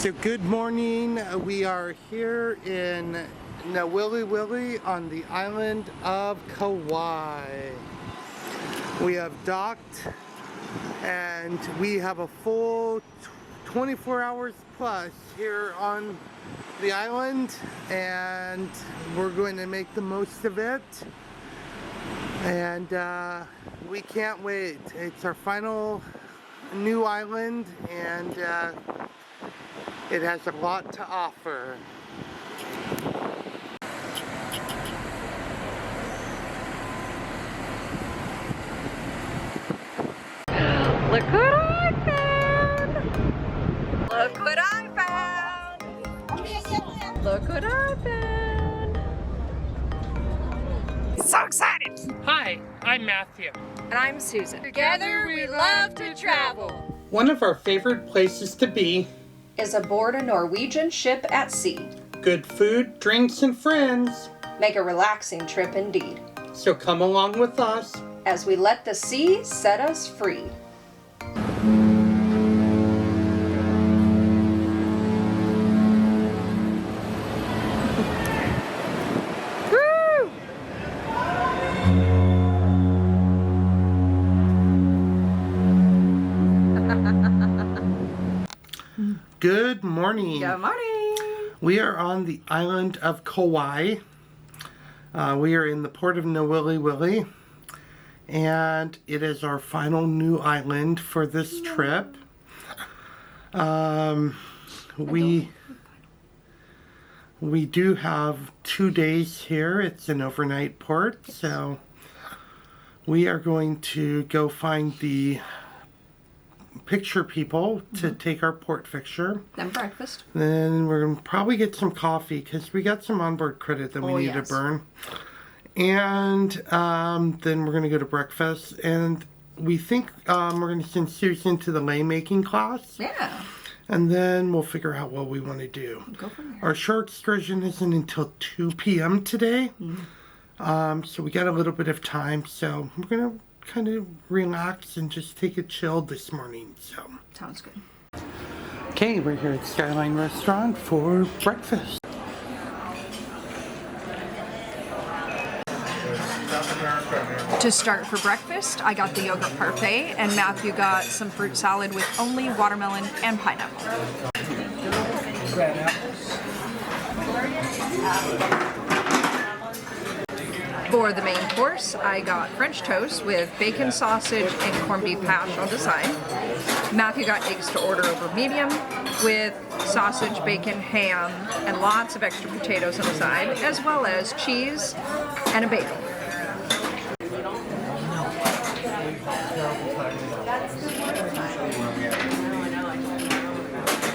So good morning. We are here in Nawili on the island of Kauai. We have docked and we have a full 24 hours plus here on the island, and we're going to make the most of it, and we can't wait. It's our final new island, and it has a lot to offer. Look what I found! Look what I found! Look what I found! So excited! Hi, I'm Matthew. And I'm Susan. Together we love to travel. One of our favorite places to be is aboard a Norwegian ship at sea. Good food, drinks, and friends. Make a relaxing trip indeed. So come along with us as we let the sea set us free. Good morning. Good morning. We are on the island of Kauai. We are in the port of Nawili, and it is our final new island for this trip. We do have 2 days here. It's an overnight port, so we are going to go find the picture people to take our port picture. Then breakfast. Then we're going to probably get some coffee because we got some onboard credit that we need to burn. And then we're going to go to breakfast. And we think we're going to send Susan to the lei making class. Yeah. And then we'll figure out what we want to do. Go from there. Our shore excursion isn't until 2 p.m. today. So we got a little bit of time. So we're going to kind of relax and just take it chilled this morning. So sounds good. Okay, we're here at Skyline Restaurant for breakfast. To start for breakfast, I got the yogurt parfait, and Matthew got some fruit salad with only watermelon and pineapple. For the main course, I got French toast with bacon, sausage, and corned beef hash on the side. Matthew got eggs to order over medium with sausage, bacon, ham, and lots of extra potatoes on the side, as well as cheese and a bagel.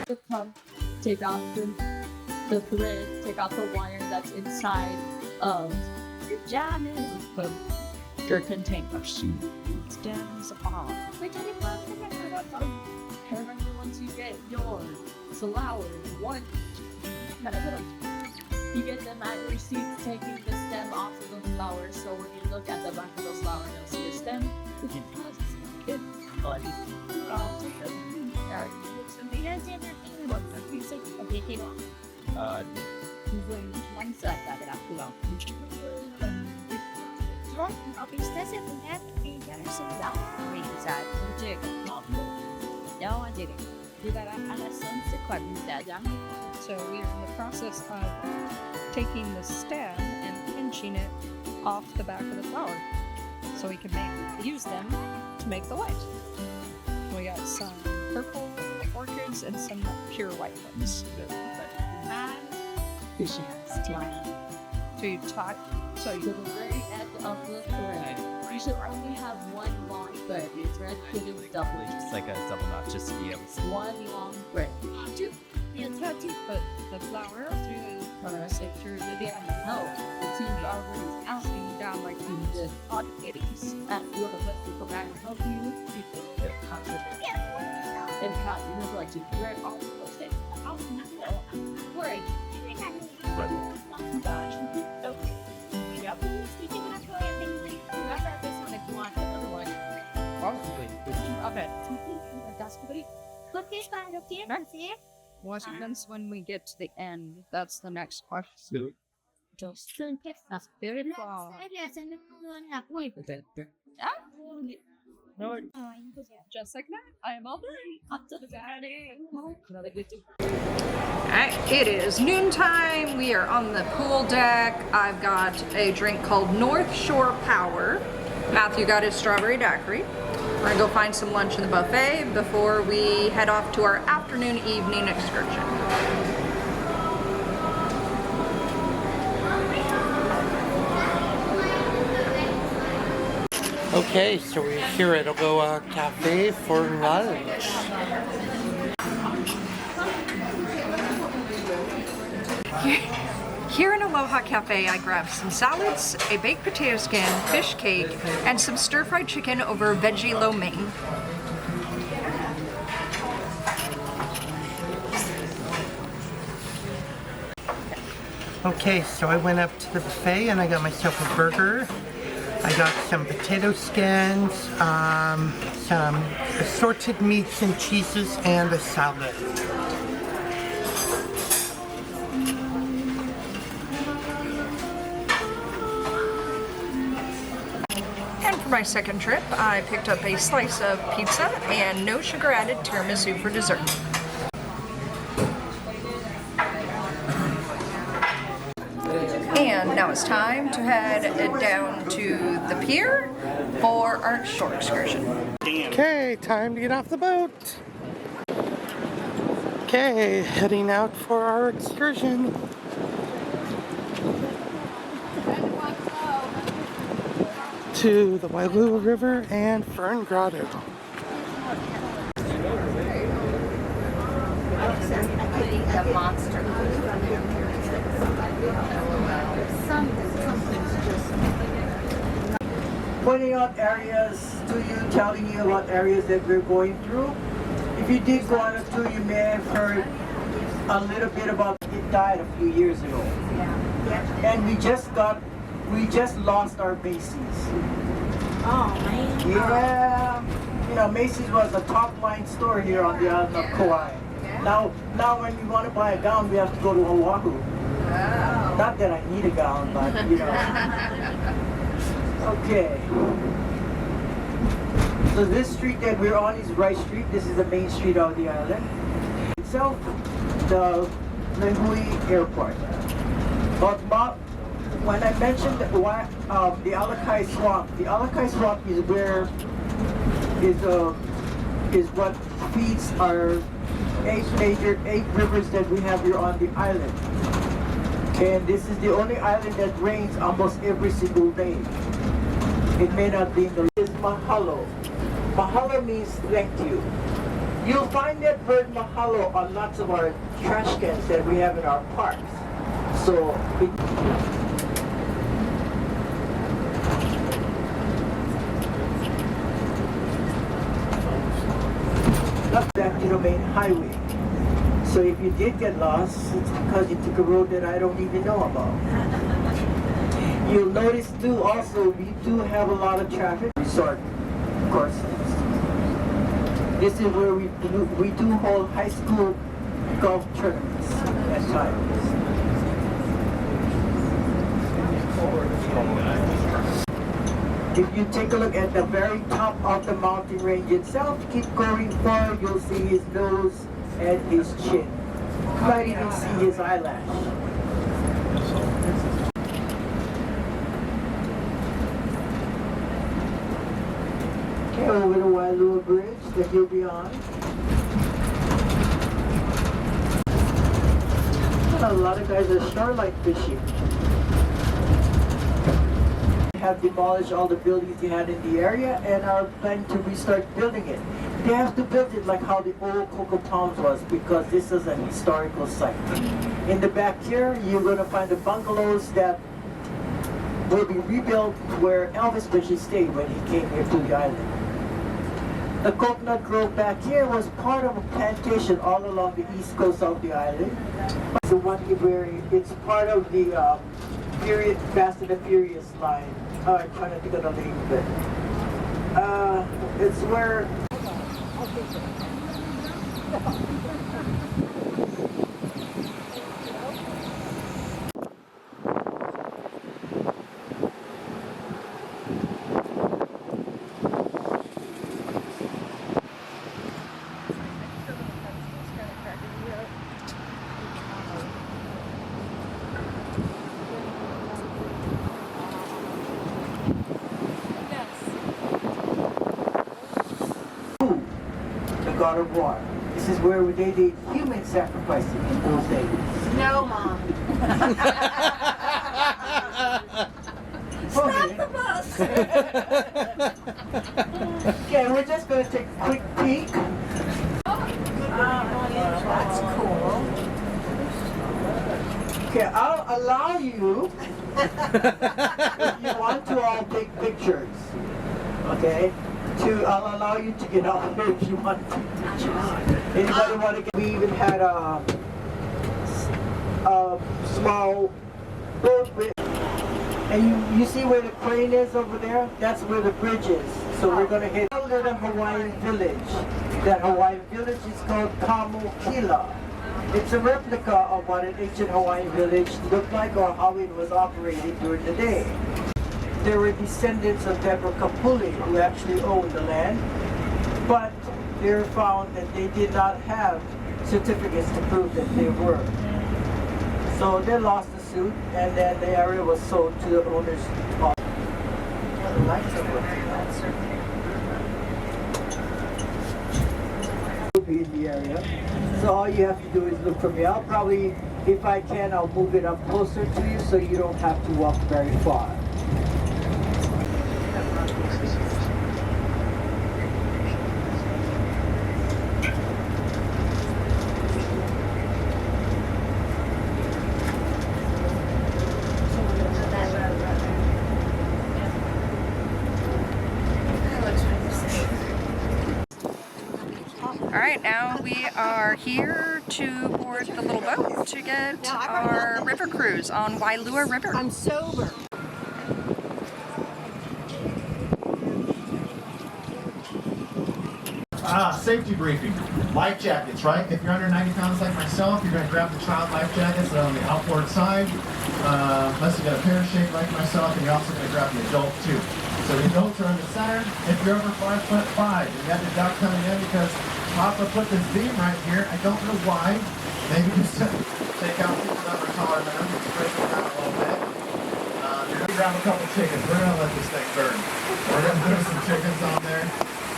The pump, take off the thread, take off the wire that's inside of your container. Stems off. Remember, once you get your flower, you get them at your seats, taking the stem off of the flower. So when you look at the back of the flower, you'll see a stem. So we are in the process of taking the stem and pinching it off the back of the flower so we can use them to make the light. We got some purple orchids and some pure white ones. So you tie, so you To the very end of the thread, you should only have one long thread. Your thread couldn't double. Just like a double knot, just to be able to. One long thread. put the flower through the No, the team's already asking down like you did on kitties. at the other let people back and help you. And Pat, you remember like to thread all the things. Right. Probably. Okay. What happens when we get to the end? That's the next question. Beautiful. Just like that, I am all ready. Alright, it is noontime. We are on the pool deck. I've got a drink called North Shore Power. Matthew got his strawberry daiquiri. We're gonna go find some lunch in the buffet before we head off to our afternoon evening excursion. Okay, so we're here at Aloha Cafe for lunch. Here in Aloha Cafe, I grabbed some salads, a baked potato skin, fish cake, and some stir-fried chicken over veggie lo mein. Okay, so I went up to the buffet and I got myself a burger. I got some potato skins, some assorted meats and cheeses, and a salad. And for my second trip, I picked up a slice of pizza and no sugar added tiramisu for dessert. And now it's time to head down to the pier for our shore excursion. Okay, time to get off the boat. Okay, heading out for our excursion. To the Wailua River and Fern Grotto. The monster. Pointing out areas to you, telling you what areas that we're going through. If you did go on a tour, you may have heard a little bit about it died a few years ago. And we just lost our Macy's. Oh man. Yeah. You know, Macy's was a top line store here on the island of Kauai. Now when we want to buy a gown, we have to go to Oahu. Not that I need a gown, but you know. Okay. So this street that we're on is Rice Street. This is the main street of the island. Itself, the Lehui Airport. But when I mentioned the Alakai Swamp, the Alakai Swamp is where is what feeds our 8 rivers that we have here on the island. And this is the only island that rains almost every single day. It may not be in the list. Mahalo. Mahalo means thank you. You'll find that word mahalo on lots of our trash cans that we have in our parks. So back to the main highway. So if you did get lost, it's because you took a road that I don't even know about. You'll notice too also, we do have a lot of traffic. Resort courses. This is where we do hold high school golf tournaments at times. If you take a look at the very top of the mountain range itself, keep going forward, you'll see his nose and his chin. You might even see his eyelash. Okay, over the Wailua Bridge that you'll be on. A lot of guys are starlight fishing. Have demolished all the buildings they had in the area and are planning to restart building it. They have to build it like how the old cocoa palms was, because this is a historical site. In the back here, you're going to find the bungalows that will be rebuilt where Elvis Presley stayed when he came here to the island. The coconut grove back here was part of a plantation all along the east coast of the island. The one where it's part of the Fast and the Furious line. I'm trying to think of the name of it. It's where lot of water. This is where they did human sacrificing in those days. No, Mom. Stop the bus! Okay, we're just going to take a quick peek. That's cool. Okay, I'll allow you, if you want to all take pictures, okay? I'll allow you to get out here if you want to. Anybody want to get? We even had a small boat with, and you see where the crane is over there? That's where the bridge is. So we're going to hit a little Hawaiian village. That Hawaiian village is called Kamokila. It's a replica of what an ancient Hawaiian village looked like or how it was operated during the day. There were descendants of Deborah Kapuli who actually owned the land, but they were found that they did not have certificates to prove that they were. So they lost the suit, and then the area was sold to the owners of the lights are working. In the area. So all you have to do is look for me. I'll probably, if I can, I'll move it up closer to you so you don't have to walk very far. All right, now we are here to board the little boat to get our river cruise on Wailua River. I'm sober. Safety briefing. Life jackets, right? If you're under 90 pounds like myself, you're going to grab the child life jackets that are on the outboard side. Unless you got a parachute like myself, and you're also going to grab the adult too. So the adults are in the center. If you're over 5'5", and you got the duck coming in because Papa put this beam right here. I don't know why. Maybe just to take out people that are taller than them, break them down a little bit. You're going to grab a couple chickens. We're going to let this thing burn. We're going to put some chickens on there.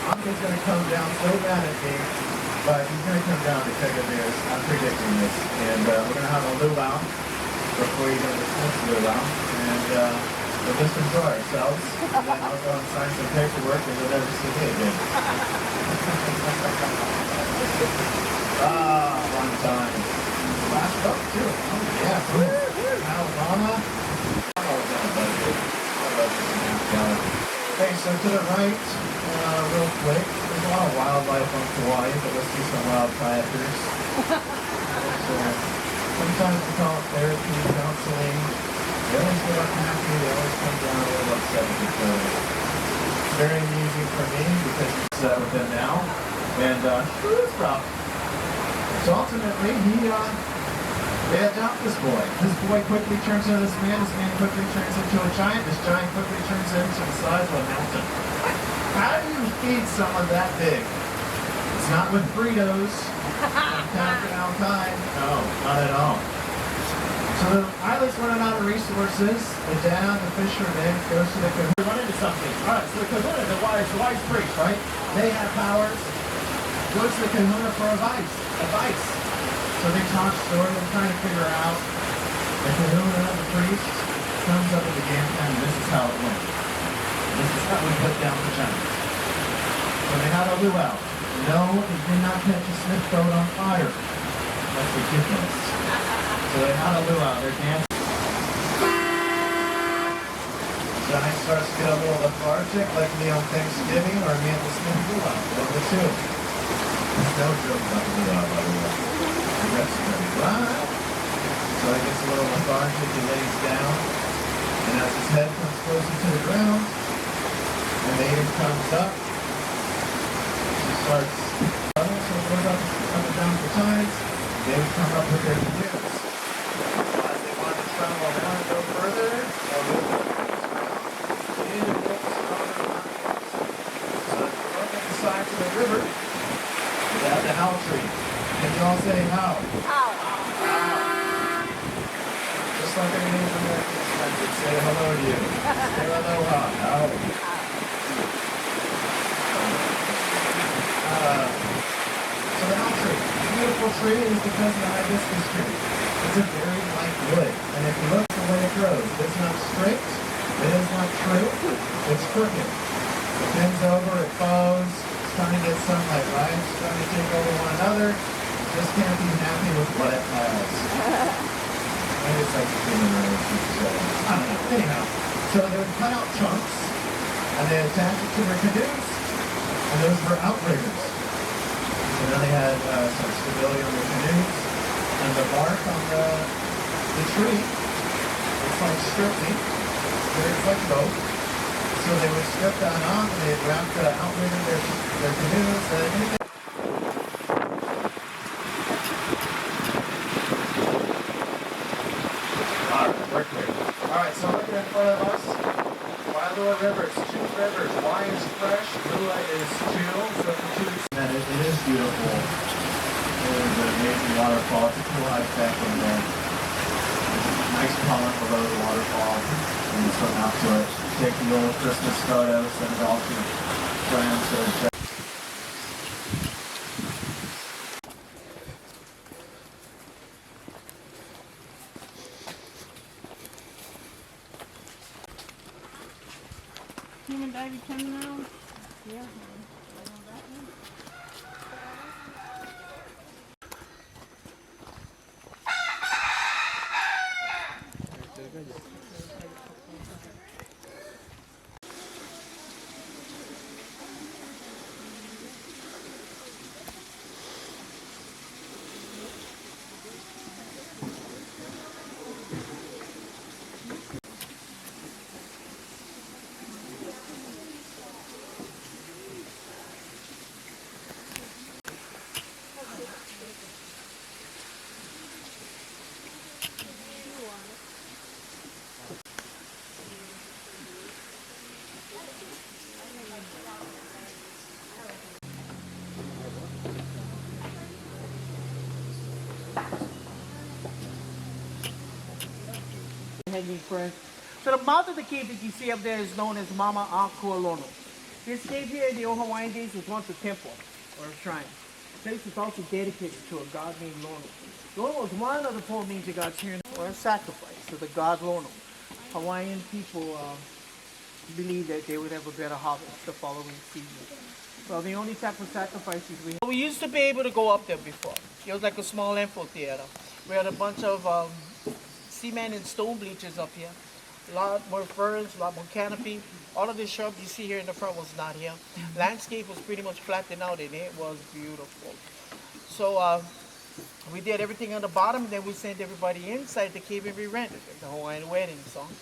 Uncle's going to come down so bad at me, but he's going to come down to take a news. I'm predicting this. And we're going to have a luau before you go to this luau. And we'll just enjoy ourselves. And then I'll go and sign some paperwork and you'll never see me again. Fun time. Last boat too. Oh yeah. Alabama. Okay, so to the right, real quick, there's a lot of wildlife on Kauai, but let's see some wild kayakers. So, sometimes we call it therapy, counseling. They always get up happy, they always come down a little upset with each other. It's very amusing for me because it's with them now. And it's rough. So ultimately, they adopt this boy. This boy quickly turns into this man quickly turns into a giant, this giant quickly turns into the size of a mountain. How do you feed someone that big? It's not with Fritos. Captain Alpine. No, not at all. So the pilot's running out of resources. The dad, the fisherman, goes to the kahuna. We run into something. Alright, so the kahuna, the wise priest, right? They have powers. Goes to the kahuna for advice. So they talk story and trying to figure out the kahuna, the priest, comes up with the game plan, and this is how it went. This is how we put down the giants. So they had a luau. No, they did not catch a sniff boat on fire. That's ridiculous. So they had a luau. They're dancing. Johnny starts to get a little lethargic, like me on Thanksgiving or me at the sniff luau. One of the two. There's no joke about the luau, by the way. The rest of them run. So he gets a little lethargic. He lays down. And as his head comes closer to the ground, the native comes up. She starts running, so it goes up and down the tides. They would come up with their canoes. As they want to travel around and go further, they'll move the native books over the mountains. So if you look at the sides of the river, you have the howl tree. Can you all say how? How. Just like our Native Americans would say hello to you. Say aloha. How. beautiful tree is because of the hibiscus tree. It's a very light wood, and if you look at the way it grows, it's not straight, it is not true, it's crooked. It bends over, it bows, it's trying to get sunlight, right? It's trying to take over one another, just can't be happy with what it has. Maybe it's like the human race, so I don't know. Anyhow, so they would cut out chunks, and they attach it to their canoes, and those were outriggers. So then they had some stability on their canoes, and the bark on the tree, it's like stripping, it's like rope. So they would strip that off, and they'd wrap the outrigger their canoes, and anything. Alright, so looking in front of us, Wailua Rivers, 2 rivers. Y is fresh, Lua is chill, so for 2. And it is beautiful. It is an amazing waterfall. It's a cool high tech in there. Nice pond below the waterfall. And you swim out to it. Take the little Christmas photo, send it all to friends or Human diving coming now? Yeah. Hanging friends. So the mouth of the cave that you see up there is known as Mama Akualono. This cave here in the old Hawaiian days was once a temple or a shrine. The place was also dedicated to a god named Lono. Lono was one of the 4 major gods here, or a sacrifice to the god Lono. Hawaiian people believed that they would have a better harvest the following season. So the only type of sacrifices we used to be able to go up there before. It was like a small amphitheater. We had a bunch of cement and stone bleachers up here. A lot more ferns, a lot more canopy. All of this shrub you see here in the front was not here. Landscape was pretty much flattened out and it was beautiful. So we did everything on the bottom, then we sent everybody inside the cave and we rented it, the Hawaiian wedding song.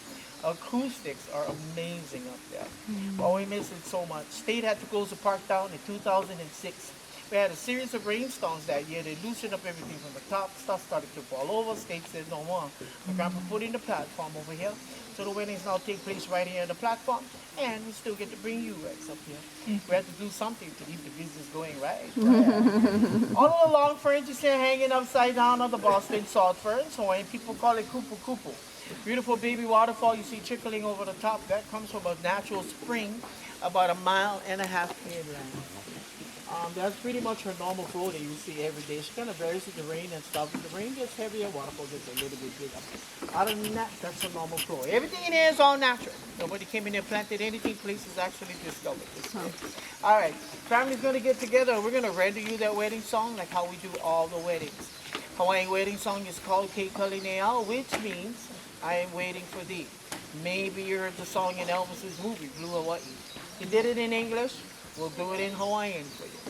Acoustics are amazing up there. Oh, we miss it so much. State had to close the park down in 2006. We had a series of rainstorms that year. They loosened up everything from the top. Stuff started to fall over. State said no more. My grandpa put in the platform over here. So the weddings now take place right here on the platform. And we still get to bring you guys up here. We have to do something to keep the business going, right? All of the long ferns you see hanging upside down are the Boston salt ferns. Hawaiian people call it kupu kupu. Beautiful baby waterfall you see trickling over the top. That comes from a natural spring about 1.5 miles inland. That's pretty much her normal flow that you see every day. She kind of varies with the rain and stuff. If the rain gets heavier, waterfall gets a little bit bigger. Other than that, that's her normal flow. Everything in here is all natural. Nobody came in here planted anything. Place is actually discovered. All right, family's gonna get together. We're gonna render you that wedding song like how we do all the weddings. Hawaiian wedding song is called Ke Kalineau, which means I am waiting for thee. Maybe you heard the song in Elvis's movie, Blue Hawaii. He did it in English. We'll do it in Hawaiian for you.